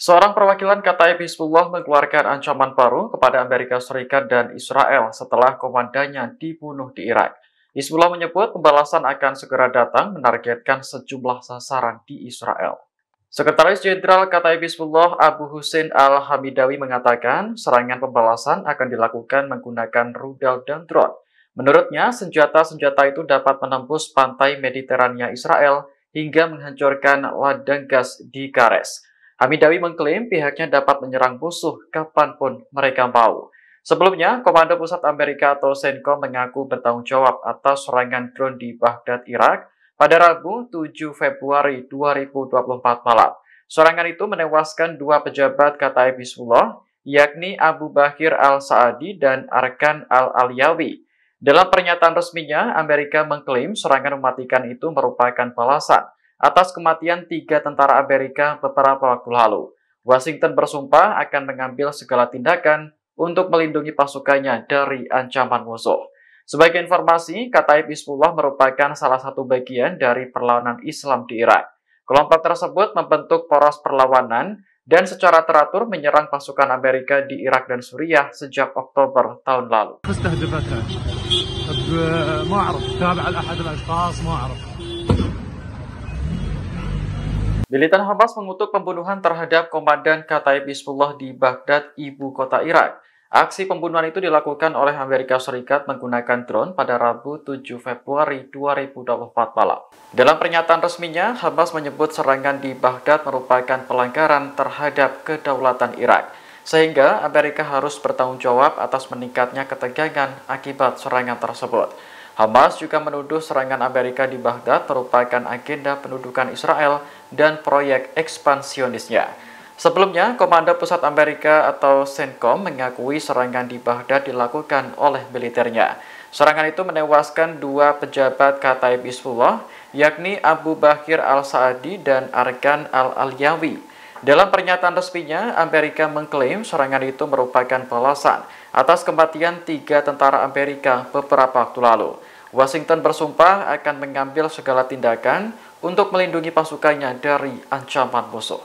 Seorang perwakilan Kataib Hizbullah mengeluarkan ancaman baru kepada Amerika Serikat dan Israel setelah komandannya dibunuh di Irak. Hizbullah menyebut pembalasan akan segera datang menargetkan sejumlah sasaran di Israel. Sekretaris Jenderal Kataib Hizbullah Abu Hussein Al-Hamidawi mengatakan serangan pembalasan akan dilakukan menggunakan rudal dan drone. Menurutnya, senjata-senjata itu dapat menembus pantai Mediterania Israel hingga menghancurkan ladang gas di Kares. Hamidawi mengklaim pihaknya dapat menyerang musuh kapanpun mereka mau. Sebelumnya, Komando Pusat Amerika atau CENTCOM mengaku bertanggung jawab atas serangan drone di Baghdad, Irak pada Rabu 7 Februari 2024 malam. Serangan itu menewaskan dua pejabat Kataib Hizbullah, yakni Abu Bakir Al-Sa'adi dan Arkan Al-Aliyawi. Dalam pernyataan resminya, Amerika mengklaim serangan mematikan itu merupakan balasan atas kematian 3 tentara Amerika beberapa waktu lalu. Washington bersumpah akan mengambil segala tindakan untuk melindungi pasukannya dari ancaman musuh. Sebagai informasi, Kataib Hizbullah merupakan salah satu bagian dari perlawanan Islam di Irak. Kelompok tersebut membentuk poros perlawanan dan secara teratur menyerang pasukan Amerika di Irak dan Suriah sejak Oktober tahun lalu. Militan Hamas mengutuk pembunuhan terhadap komandan Kataib Hizbullah di Baghdad, ibu kota Irak. Aksi pembunuhan itu dilakukan oleh Amerika Serikat menggunakan drone pada Rabu 7 Februari 2024 malam. Dalam pernyataan resminya, Hamas menyebut serangan di Baghdad merupakan pelanggaran terhadap kedaulatan Irak, sehingga Amerika harus bertanggung jawab atas meningkatnya ketegangan akibat serangan tersebut. Hamas juga menuduh serangan Amerika di Baghdad merupakan agenda pendudukan Israel dan proyek ekspansionisnya. Sebelumnya, Komando Pusat Amerika atau CENTCOM mengakui serangan di Baghdad dilakukan oleh militernya. Serangan itu menewaskan dua pejabat Kataib Hizbullah, yakni Abu Bakir Al-Sa'adi dan Arkan Al-Aliyawi. Dalam pernyataan resminya, Amerika mengklaim serangan itu merupakan balasan atas kematian 3 tentara Amerika beberapa waktu lalu. Washington bersumpah akan mengambil segala tindakan untuk melindungi pasukannya dari ancaman musuh.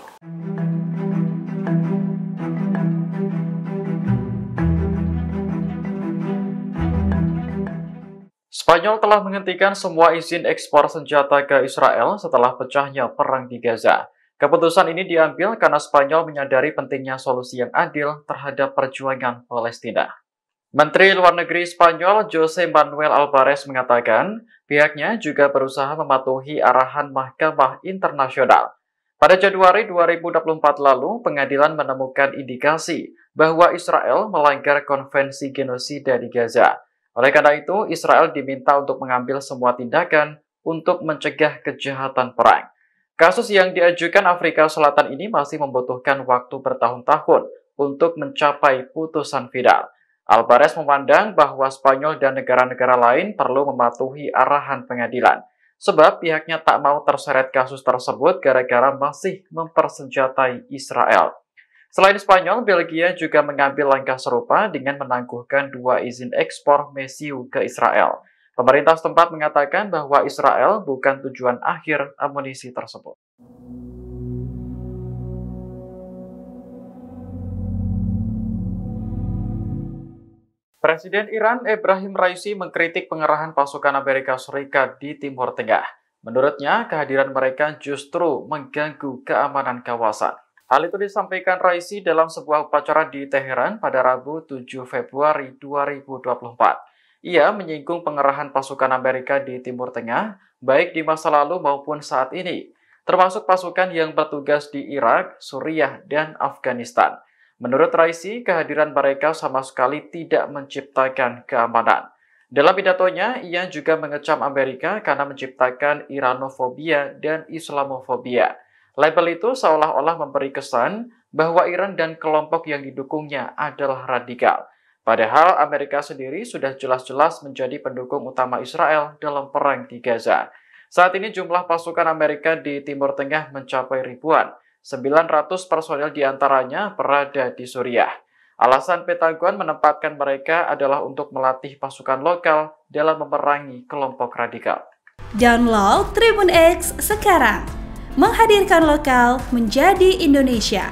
Spanyol telah menghentikan semua izin ekspor senjata ke Israel setelah pecahnya perang di Gaza. Keputusan ini diambil karena Spanyol menyadari pentingnya solusi yang adil terhadap perjuangan Palestina. Menteri Luar Negeri Spanyol José Manuel Álvarez mengatakan pihaknya juga berusaha mematuhi arahan Mahkamah Internasional. Pada Januari 2024 lalu, pengadilan menemukan indikasi bahwa Israel melanggar konvensi genosida di Gaza. Oleh karena itu, Israel diminta untuk mengambil semua tindakan untuk mencegah kejahatan perang. Kasus yang diajukan Afrika Selatan ini masih membutuhkan waktu bertahun-tahun untuk mencapai putusan final. Álvarez memandang bahwa Spanyol dan negara-negara lain perlu mematuhi arahan pengadilan, sebab pihaknya tak mau terseret kasus tersebut gara-gara masih mempersenjatai Israel. Selain Spanyol, Belgia juga mengambil langkah serupa dengan menangguhkan 2 izin ekspor mesiu ke Israel. Pemerintah setempat mengatakan bahwa Israel bukan tujuan akhir amunisi tersebut. Presiden Iran Ebrahim Raisi mengkritik pengerahan pasukan Amerika Serikat di Timur Tengah. Menurutnya, kehadiran mereka justru mengganggu keamanan kawasan. Hal itu disampaikan Raisi dalam sebuah upacara di Teheran pada Rabu 7 Februari 2024. Ia menyinggung pengerahan pasukan Amerika di Timur Tengah, baik di masa lalu maupun saat ini, termasuk pasukan yang bertugas di Irak, Suriah, dan Afghanistan. Menurut Raisi, kehadiran mereka sama sekali tidak menciptakan keamanan. Dalam pidatonya, ia juga mengecam Amerika karena menciptakan Iranofobia dan Islamofobia. Label itu seolah-olah memberi kesan bahwa Iran dan kelompok yang didukungnya adalah radikal. Padahal Amerika sendiri sudah jelas-jelas menjadi pendukung utama Israel dalam perang di Gaza. Saat ini jumlah pasukan Amerika di Timur Tengah mencapai ribuan. 900 personel diantaranya berada di Suriah. Alasan Pentagon menempatkan mereka adalah untuk melatih pasukan lokal dalam memerangi kelompok radikal. Download Tribun X sekarang. Menghadirkan lokal menjadi Indonesia.